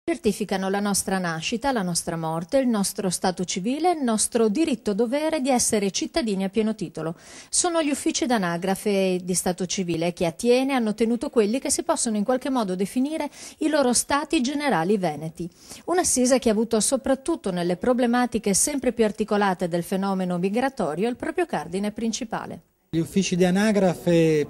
Certificano la nostra nascita, la nostra morte, il nostro stato civile e il nostro diritto-dovere di essere cittadini a pieno titolo. Sono gli uffici d'anagrafe di stato civile che hanno tenuto quelli che si possono in qualche modo definire i loro stati generali veneti. Un'assise che ha avuto soprattutto nelle problematiche sempre più articolate del fenomeno migratorio il proprio cardine principale. Gli uffici di anagrafe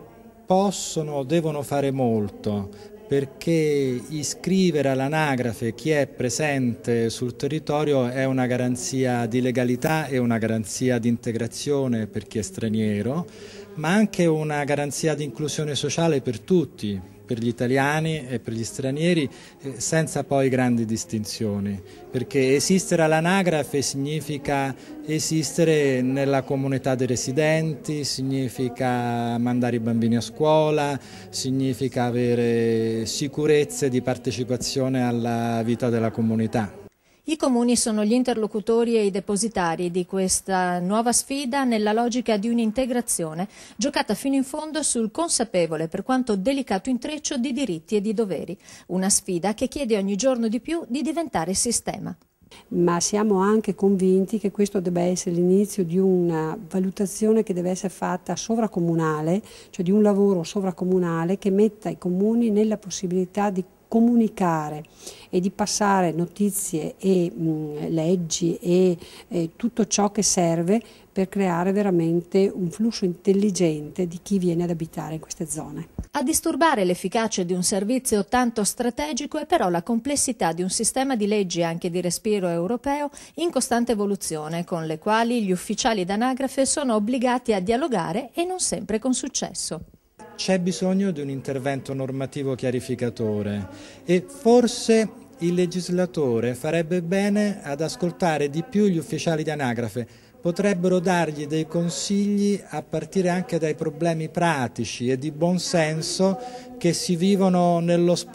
possono o devono fare molto, perché iscrivere all'anagrafe chi è presente sul territorio è una garanzia di legalità e una garanzia di integrazione per chi è straniero, ma anche una garanzia di inclusione sociale per tutti, per gli italiani e per gli stranieri, senza poi grandi distinzioni, perché esistere all'anagrafe significa esistere nella comunità dei residenti, significa mandare i bambini a scuola, significa avere sicurezze di partecipazione alla vita della comunità. I comuni sono gli interlocutori e i depositari di questa nuova sfida nella logica di un'integrazione giocata fino in fondo sul consapevole per quanto delicato intreccio di diritti e di doveri. Una sfida che chiede ogni giorno di più di diventare sistema. Ma siamo anche convinti che questo debba essere l'inizio di una valutazione che deve essere fatta sovracomunale, cioè di un lavoro sovracomunale che metta i comuni nella possibilità di comunicare e di passare notizie e leggi e tutto ciò che serve per creare veramente un flusso intelligente di chi viene ad abitare in queste zone. A disturbare l'efficacia di un servizio tanto strategico è però la complessità di un sistema di leggi anche di respiro europeo in costante evoluzione, con le quali gli ufficiali d'anagrafe sono obbligati a dialogare e non sempre con successo. C'è bisogno di un intervento normativo chiarificatore e forse il legislatore farebbe bene ad ascoltare di più gli ufficiali di anagrafe, potrebbero dargli dei consigli a partire anche dai problemi pratici e di buonsenso che si vivono nello spazio.